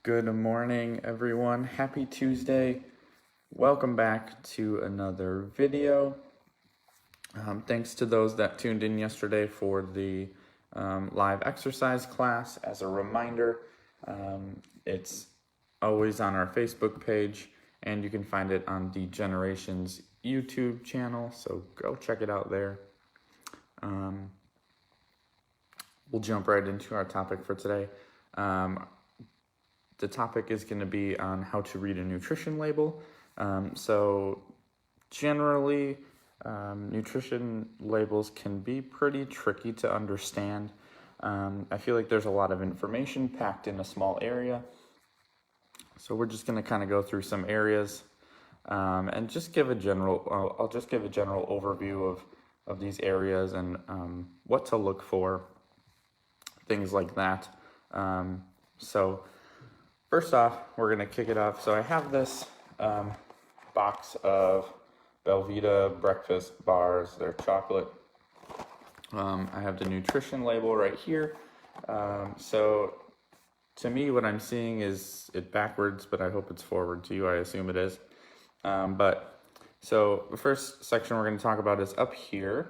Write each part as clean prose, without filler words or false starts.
Good morning, everyone. Happy Tuesday. Welcome back to another video. Thanks to those that tuned in yesterday for the live exercise class. As a reminder, it's always on our Facebook page, and you can find it on the Generations YouTube channel, so go check it out there. We'll jump right into our topic for today. The topic is going to be on how to read a nutrition label. So generally, nutrition labels can be pretty tricky to understand. I feel like there's a lot of information packed in a small area. So we're just going to kind of go through some areas and just give a general, I'll just give a general overview of these areas and what to look for, things like that. So first off, we're going to kick it off. So I have this box of Belvita breakfast bars. They're chocolate. I have the nutrition label right here. So to me, what I'm seeing is it backwards, but I hope it's forward to you. I assume it is. So the first section we're going to talk about is up here.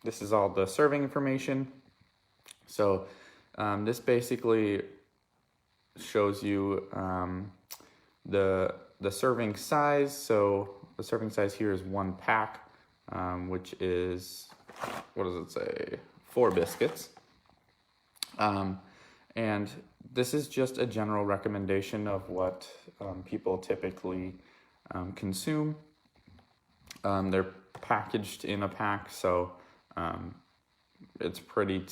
This is all the serving information. So this basically shows you the serving size. So the serving size here is 1 pack, which is, what does it say? 4 biscuits. And this is just a general recommendation of what people typically consume. They're packaged in a pack, so it's pretty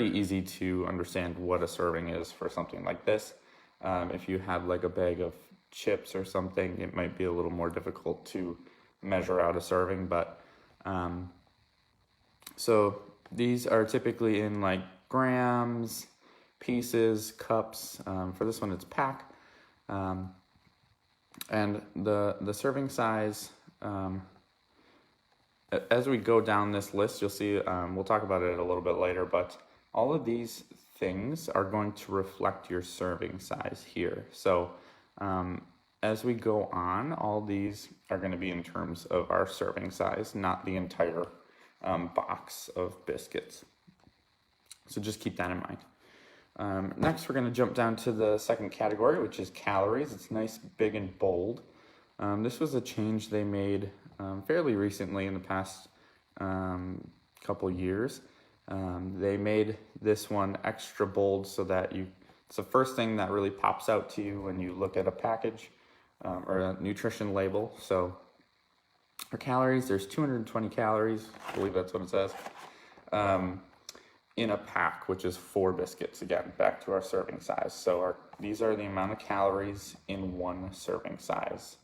easy to understand what a serving is for something like this. If you had like a bag of chips or something, it might be a little more difficult to measure out a serving, but so these are typically in like grams, pieces, cups. For this one it's pack, and the serving size, as we go down this list, you'll see, we'll talk about it a little bit later, but all of these things are going to reflect your serving size here. So as we go on, all these are going to be in terms of our serving size, not the entire box of biscuits. So just keep that in mind. Next, we're going to jump down to the second category, which is calories. It's nice, big, and bold. This was a change they made fairly recently in the past couple years. They made this one extra bold so that it's the first thing that really pops out to you when you look at a package or a nutrition label. So for calories, there's 220 calories, I believe that's what it says, in a pack, which is 4 biscuits. Again, back to our serving size. So these are the amount of calories in 1 serving size.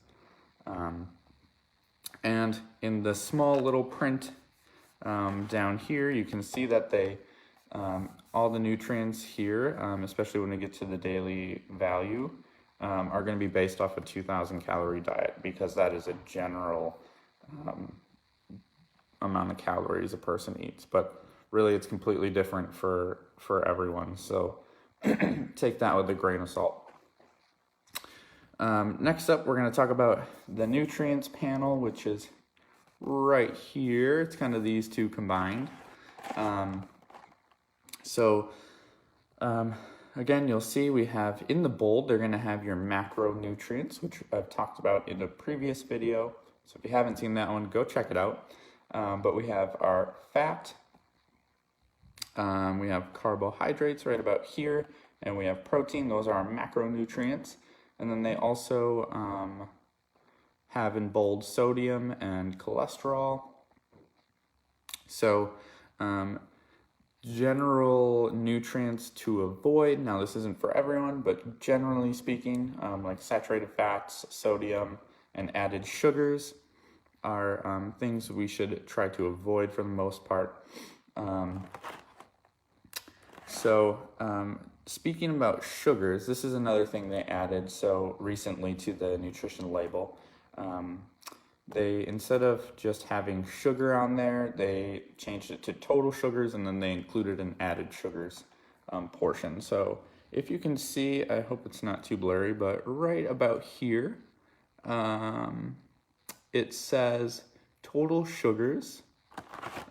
And in the small little print down here, you can see that they, all the nutrients here, especially when we get to the daily value, are going to be based off a 2,000 calorie diet, because that is a general amount of calories a person eats. But really, it's completely different for everyone. So take that with a grain of salt. Next up, we're going to talk about the nutrients panel, which is right here. It's kind of these two combined. Again, you'll see we have in the bold, they're going to have your macronutrients, which I've talked about in a previous video. So if you haven't seen that one, go check it out. But we have our fat, we have carbohydrates right about here, and we have protein. Those are our macronutrients. And then they also have in bold sodium and cholesterol. So general nutrients to avoid. Now, this isn't for everyone, but generally speaking, like saturated fats, sodium, and added sugars are things we should try to avoid for the most part. Speaking about sugars, this is another thing they added so recently to the nutrition label. They, instead of just having sugar on there, they changed it to total sugars, and then they included an added sugars portion. So if you can see, I hope it's not too blurry, but right about here, it says total sugars,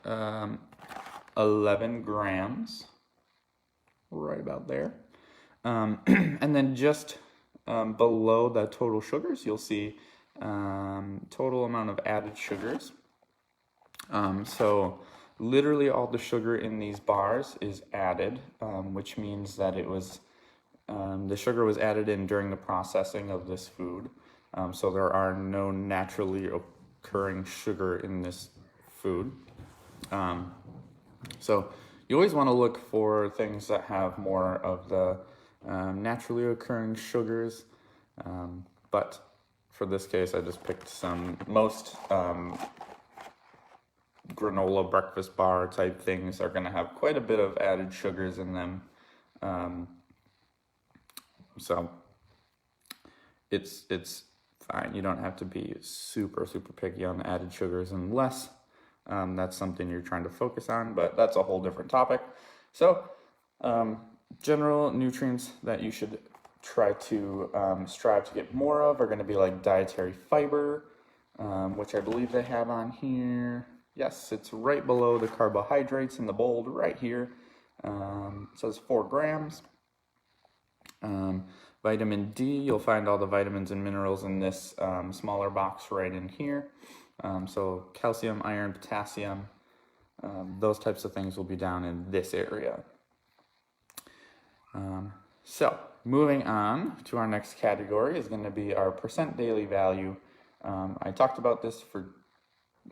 11 grams, right about there. And then just below the total sugars, you'll see total amount of added sugars. So literally all the sugar in these bars is added, which means that it was the sugar was added in during the processing of this food. So there are no naturally occurring sugar in this food. So you always want to look for things that have more of the naturally occurring sugars. But for this case, I just picked most granola breakfast bar type things are going to have quite a bit of added sugars in them. So it's fine. You don't have to be super picky on the added sugars unless that's something you're trying to focus on, but that's a whole different topic. So general nutrients that you should try to strive to get more of are going to be like dietary fiber, which I believe they have on here. Yes, it's right below the carbohydrates in the bold right here. It says 4 grams. Vitamin D, you'll find all the vitamins and minerals in this smaller box right in here. So calcium, iron, potassium, those types of things will be down in this area. So moving on to our next category is going to be our percent daily value. I talked about this for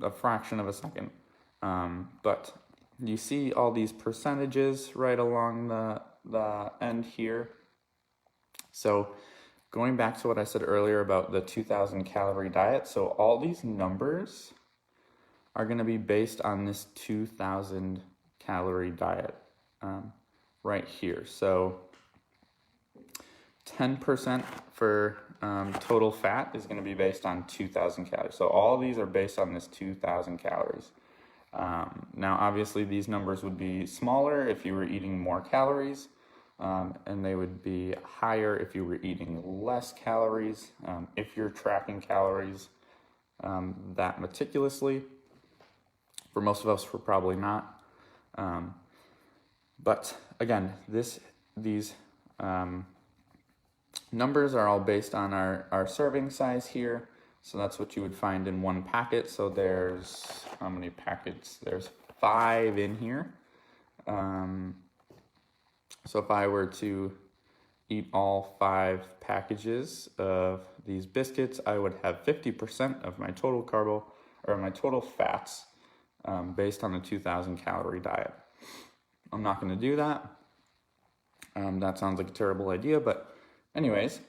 a fraction of a second, but you see all these percentages right along the end here. So going back to what I said earlier about the 2,000 calorie diet, so all these numbers are going to be based on this 2,000 calorie diet right here. So 10% for total fat is going to be based on 2,000 calories. So all these are based on this 2,000 calories. Now, obviously, these numbers would be smaller if you were eating more calories, and they would be higher if you were eating less calories, if you're tracking calories that meticulously. For most of us, we're probably not. But again, these numbers are all based on our serving size here. So that's what you would find in one packet. So there's, how many packets? There's 5 in here. So if I were to eat all 5 packages of these biscuits, I would have 50% of my total my total fats based on a 2,000 calorie diet. I'm not going to do that. That sounds like a terrible idea, but anyways,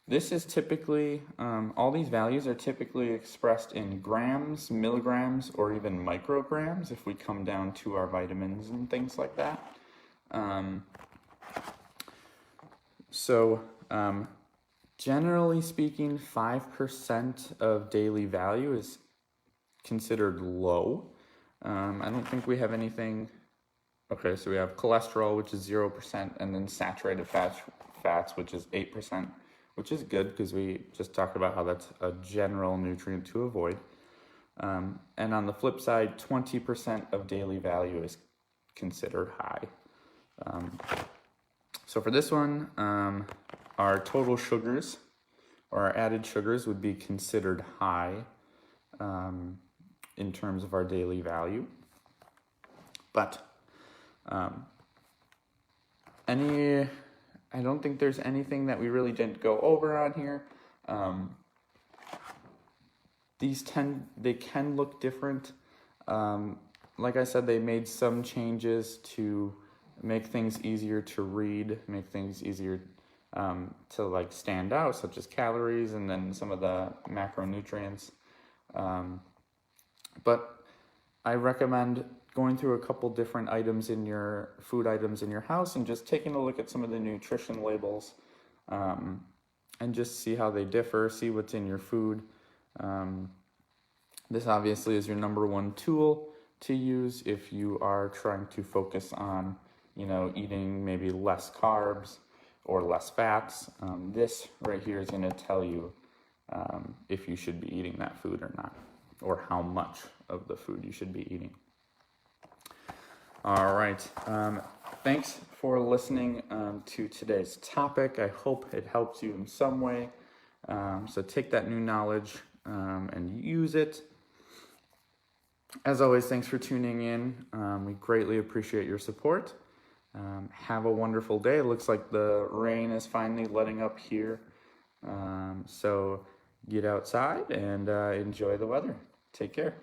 this is typically, all these values are typically expressed in grams, milligrams, or even micrograms if we come down to our vitamins and things like that. Generally speaking, 5% of daily value is considered low. I don't think we have anything. Okay, so we have cholesterol, which is 0%, and then saturated fats, which is 8%, which is good because we just talked about how that's a general nutrient to avoid. And on the flip side, 20% of daily value is considered high. So for this one, our total sugars or our added sugars would be considered high in terms of our daily value. But I don't think there's anything that we really didn't go over on here. They can look different. Like I said, they made some changes to make things easier to read, make things easier to like stand out, such as calories and then some of the macronutrients. But I recommend going through a couple different items in your food items in your house and just taking a look at some of the nutrition labels and just see how they differ, see what's in your food. This obviously is your number one tool to use if you are trying to focus on, eating maybe less carbs or less fats. This right here is going to tell you if you should be eating that food or not, or how much of the food you should be eating. All right. Thanks for listening to today's topic. I hope it helps you in some way. So take that new knowledge and use it. As always, thanks for tuning in. We greatly appreciate your support. Have a wonderful day. It looks like the rain is finally letting up here. So get outside and enjoy the weather. Take care.